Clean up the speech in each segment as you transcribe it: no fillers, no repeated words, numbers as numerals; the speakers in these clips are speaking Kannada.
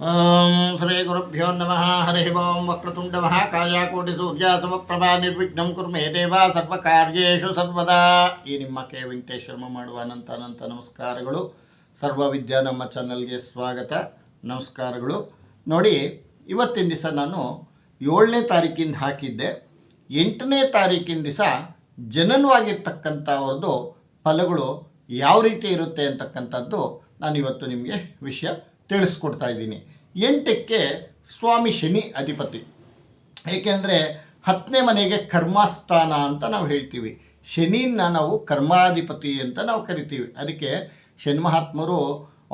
ಓಂ ಶ್ರೀ ಗುರುಭ್ಯೋ ನಮಃ. ಹರಿ ಓಂ. ವಕ್ರತುಂಡ ಮಹಾಕಾಯ ಸೂರ್ಯ ಸಮಪ್ರಭಾ ನಿರ್ವಿಘ್ನಂ ಕುರ್ಮೇ ದೇವ ಸರ್ವಕಾರ್ಯೇಷು ಸರ್ವದಾ. ಈ ನಿಮ್ಮ ಕೆ ವೆಂಕಟೇಶ್ವರ ಮಾಡುವ ಅನಂತ ನಮಸ್ಕಾರಗಳು. ಸರ್ವ ವಿದ್ಯಾ ನಮ್ಮ ಚಾನಲ್ಗೆ ಸ್ವಾಗತ, ನಮಸ್ಕಾರಗಳು. ನೋಡಿ, ಇವತ್ತಿನ ದಿವಸ ನಾನು 7ನೇ ತಾರೀಕಿಂದ ಹಾಕಿದ್ದೆ. 8ನೇ ತಾರೀಕಿನ ದಿವಸ ಜನನವಾಗಿರ್ತಕ್ಕಂಥವ್ರದ್ದು ಫಲಗಳು ಯಾವ ರೀತಿ ಇರುತ್ತೆ ಅಂತಕ್ಕಂಥದ್ದು ನಾನು ಇವತ್ತು ನಿಮಗೆ ವಿಷಯ ತಿಳಿಸ್ಕೊಡ್ತಾ ಇದ್ದೀನಿ. 8ಕ್ಕೆ ಸ್ವಾಮಿ ಶನಿ ಅಧಿಪತಿ. ಏಕೆಂದರೆ 10ನೇ ಮನೆಗೆ ಕರ್ಮಸ್ಥಾನ ಅಂತ ನಾವು ಹೇಳ್ತೀವಿ. ಶನಿನ ನಾವು ಕರ್ಮಾಧಿಪತಿ ಅಂತ ನಾವು ಕರಿತೀವಿ. ಅದಕ್ಕೆ ಶನಿ ಮಹಾತ್ಮರು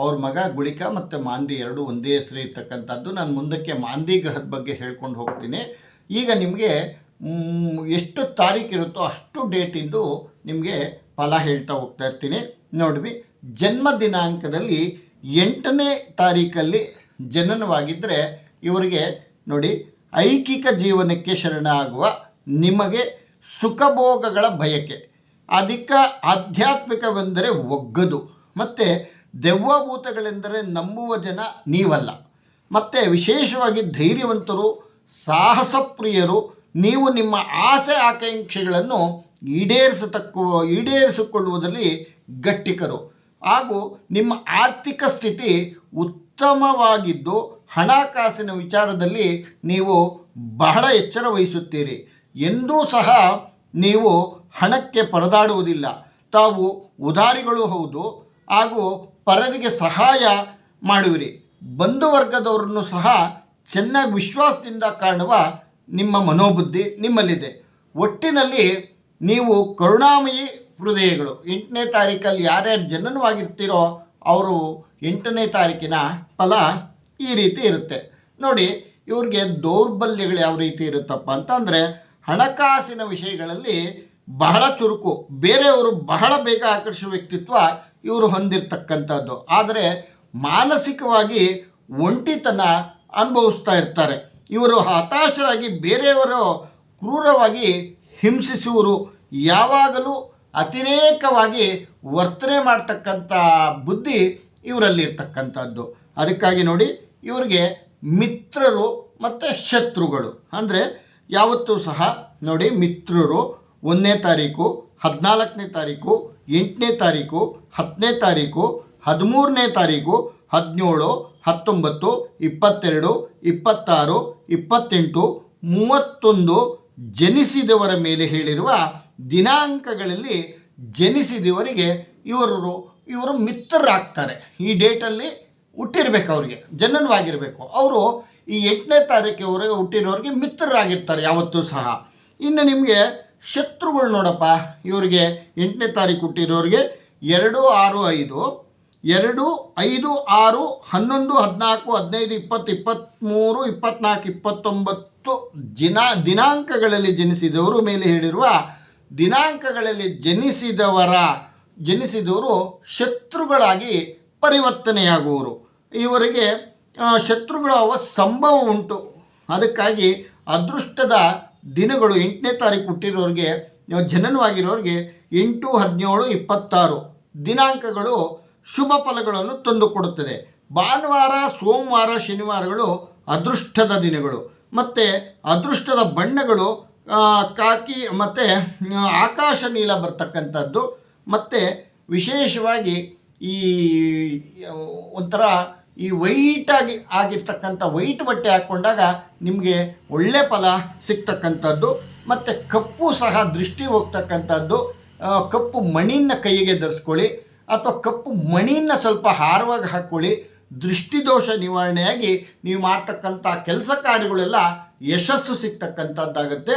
ಅವ್ರ ಮಗ ಗುಳಿಕ ಮತ್ತು ಮಾಂದಿ ಎರಡು ಒಂದೇ ಹೆಸರು ಇರ್ತಕ್ಕಂಥದ್ದು. ನಾನು ಮುಂದಕ್ಕೆ ಮಾಂದಿ ಗ್ರಹದ ಬಗ್ಗೆ ಹೇಳ್ಕೊಂಡು ಹೋಗ್ತೀನಿ. ಈಗ ನಿಮಗೆ ಎಷ್ಟು ತಾರೀಕಿರುತ್ತೋ ಅಷ್ಟು ಡೇಟಿಂದು ನಿಮಗೆ ಫಲ ಹೇಳ್ತಾ ಹೋಗ್ತಾ ಇರ್ತೀನಿ. ನೋಡ್ವಿ, ಜನ್ಮ ದಿನಾಂಕದಲ್ಲಿ 8ನೇ ತಾರೀಕಲ್ಲಿ ಜನನವಾಗಿದ್ದರೆ ಇವರಿಗೆ ನೋಡಿ, ಐಕಿಕ ಜೀವನಕ್ಕೆ ಶರಣಾಗುವ, ನಿಮಗೆ ಸುಖಭೋಗಗಳ ಬಯಕೆ, ಅಧಿಕ ಆಧ್ಯಾತ್ಮಿಕವೆಂದರೆ ಒಗ್ಗದು, ಮತ್ತು ದೆವ್ವಭೂತಗಳೆಂದರೆ ನಂಬುವ ಜನ ನೀವಲ್ಲ, ಮತ್ತು ವಿಶೇಷವಾಗಿ ಧೈರ್ಯವಂತರು, ಸಾಹಸಪ್ರಿಯರು, ನೀವು ನಿಮ್ಮ ಆಸೆ ಆಕಾಂಕ್ಷೆಗಳನ್ನು ಈಡೇರಿಸಿಕೊಳ್ಳುವುದರಲ್ಲಿ ಗಟ್ಟಿಕರು, ಹಾಗೂ ನಿಮ್ಮ ಆರ್ಥಿಕ ಸ್ಥಿತಿ ಉತ್ತಮವಾಗಿದ್ದು ಹಣಕಾಸಿನ ವಿಚಾರದಲ್ಲಿ ನೀವು ಬಹಳ ಎಚ್ಚರ ವಹಿಸುತ್ತೀರಿ. ಎಂದೂ ಸಹ ನೀವು ಹಣಕ್ಕೆ ಪರದಾಡುವುದಿಲ್ಲ. ತಾವು ಉದಾರಿಗಳು ಹೌದು, ಹಾಗೂ ಪರರಿಗೆ ಸಹಾಯ ಮಾಡುವಿರಿ. ಬಂಧುವರ್ಗದವರನ್ನು ಸಹ ಚೆನ್ನಾಗಿ ವಿಶ್ವಾಸದಿಂದ ಕಾಣುವ ನಿಮ್ಮ ಮನೋಬುದ್ಧಿ ನಿಮ್ಮಲ್ಲಿದೆ. ಒಟ್ಟಿನಲ್ಲಿ ನೀವು ಕರುಣಾಮಯಿ ಹೃದಯಗಳು. 8ನೇ ತಾರೀಕಲ್ಲಿ ಯಾರ್ಯಾರು ಜನನವಾಗಿರ್ತೀರೋ ಅವರು 8ನೇ ತಾರೀಕಿನ ಫಲ ಈ ರೀತಿ ಇರುತ್ತೆ. ನೋಡಿ, ಇವ್ರಿಗೆ ದೌರ್ಬಲ್ಯಗಳು ಯಾವ ರೀತಿ ಇರುತ್ತಪ್ಪ ಅಂತಂದರೆ, ಹಣಕಾಸಿನ ವಿಷಯಗಳಲ್ಲಿ ಬಹಳ ಚುರುಕು, ಬೇರೆಯವರು ಬಹಳ ಬೇಗ ಆಕರ್ಷಿಸುವ ವ್ಯಕ್ತಿತ್ವ ಇವರು ಹೊಂದಿರತಕ್ಕಂಥದ್ದು. ಆದರೆ ಮಾನಸಿಕವಾಗಿ ಒಂಟಿತನ ಅನುಭವಿಸ್ತಾ ಇರ್ತಾರೆ. ಇವರು ಹತಾಶರಾಗಿ ಬೇರೆಯವರು ಕ್ರೂರವಾಗಿ ಹಿಂಸಿಸುವರು, ಯಾವಾಗಲೂ ಅತಿರೇಕವಾಗಿ ವರ್ತನೆ ಮಾಡ್ತಕ್ಕಂಥ ಬುದ್ಧಿ ಇವರಲ್ಲಿರ್ತಕ್ಕಂಥದ್ದು. ಅದಕ್ಕಾಗಿ ನೋಡಿ, ಇವರಿಗೆ ಮಿತ್ರರು ಮತ್ತು ಶತ್ರುಗಳು ಅಂದರೆ ಯಾವತ್ತೂ ಸಹ ನೋಡಿ, ಮಿತ್ರರು 1ನೇ ತಾರೀಕು, 14ನೇ ತಾರೀಕು, 8ನೇ ತಾರೀಕು, 10ನೇ ತಾರೀಕು, 13ನೇ ತಾರೀಕು, 17, 19, 22, 26, 28, 31 ಜನಿಸಿದವರ ಮೇಲೆ ಹೇಳಿರುವ ದಿನಾಂಕಗಳಲ್ಲಿ ಜನಿಸಿದವರಿಗೆ ಇವರು ಮಿತ್ರರಾಗ್ತಾರೆ. ಈ ಡೇಟಲ್ಲಿ ಹುಟ್ಟಿರ್ಬೇಕು, ಅವ್ರಿಗೆ ಜನನವಾಗಿರಬೇಕು. ಅವರು ಈ 8ನೇ ತಾರೀಕಿವರೆಗೆ ಹುಟ್ಟಿರೋರಿಗೆ ಮಿತ್ರರಾಗಿರ್ತಾರೆ ಯಾವತ್ತೂ ಸಹ. ಇನ್ನು ನಿಮಗೆ ಶತ್ರುಗಳು ನೋಡಪ್ಪ, ಇವರಿಗೆ 8ನೇ ತಾರೀಕು ಹುಟ್ಟಿರೋರಿಗೆ 2, 6, 5, 2, 5, 6, 11, 14, 15, 20, 23, 24, 29 ದಿನಾಂಕಗಳಲ್ಲಿ ಜನಿಸಿದವರು ಮೇಲೆ ಹೇಳಿರುವ ದಿನಾಂಕಗಳಲ್ಲಿ ಜನಿಸಿದವರು ಶತ್ರುಗಳಾಗಿ ಪರಿವರ್ತನೆಯಾಗುವರು. ಇವರಿಗೆ ಶತ್ರುಗಳ ಸಂಭವ ಉಂಟು. ಅದಕ್ಕಾಗಿ ಅದೃಷ್ಟದ ದಿನಗಳು 8ನೇ ತಾರೀಕು ಹುಟ್ಟಿರೋರಿಗೆ, ಜನನವಾಗಿರೋರಿಗೆ 8, 17, 26 ದಿನಾಂಕಗಳು ಶುಭ ಫಲಗಳನ್ನು ತಂದುಕೊಡುತ್ತದೆ. ಭಾನುವಾರ, ಸೋಮವಾರ, ಶನಿವಾರಗಳು ಅದೃಷ್ಟದ ದಿನಗಳು. ಮತ್ತು ಅದೃಷ್ಟದ ಬಣ್ಣಗಳು ಕಾಕಿ ಮತ್ತು ಆಕಾಶ ನೀಲ ಬರ್ತಕ್ಕಂಥದ್ದು. ಮತ್ತು ವಿಶೇಷವಾಗಿ ಈ ಒಂಥರ ಈ ಆಗಿರ್ತಕ್ಕಂಥ ವೈಟ್ ಬಟ್ಟೆ ಹಾಕ್ಕೊಂಡಾಗ ನಿಮಗೆ ಒಳ್ಳೆ ಫಲ ಸಿಗ್ತಕ್ಕಂಥದ್ದು. ಮತ್ತು ಕಪ್ಪು ಸಹ ದೃಷ್ಟಿ ಹೋಗ್ತಕ್ಕಂಥದ್ದು. ಕಪ್ಪು ಮಣಿನ ಕೈಗೆ ಧರಿಸ್ಕೊಳ್ಳಿ, ಅಥವಾ ಕಪ್ಪು ಮಣಿನ ಸ್ವಲ್ಪ ಹಾರವಾಗಿ ಹಾಕ್ಕೊಳ್ಳಿ. ದೃಷ್ಟಿದೋಷ ನಿವಾರಣೆಯಾಗಿ ನೀವು ಮಾಡ್ತಕ್ಕಂಥ ಕೆಲಸ ಕಾರ್ಯಗಳೆಲ್ಲ ಯಶಸ್ಸು ಸಿಗ್ತಕ್ಕಂಥದ್ದಾಗುತ್ತೆ.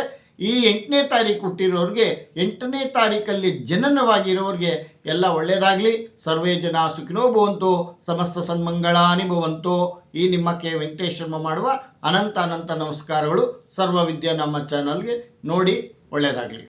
ಈ 8ನೇ ತಾರೀಕು ಹುಟ್ಟಿರೋರಿಗೆ, 8ನೇ ತಾರೀಕಲ್ಲಿ ಜನನವಾಗಿರೋರಿಗೆ ಎಲ್ಲ ಒಳ್ಳೆಯದಾಗಲಿ. ಸರ್ವೇ ಜನ ಸುಖಿನೋ ಭವಂತು, ಸಮಸ್ತ ಸನ್ಮಂಗಳಾನಿ ಭವಂತು. ಈ ನಿಮ್ಮ ಕೆ ವೆಂಕಟೇಶ್ವರ ಮಾಡುವ ಅನಂತ ನಮಸ್ಕಾರಗಳು. ಸರ್ವ ವಿದ್ಯಾ ನಮ್ಮ ಚಾನಲ್ಗೆ ನೋಡಿ, ಒಳ್ಳೆಯದಾಗಲಿ.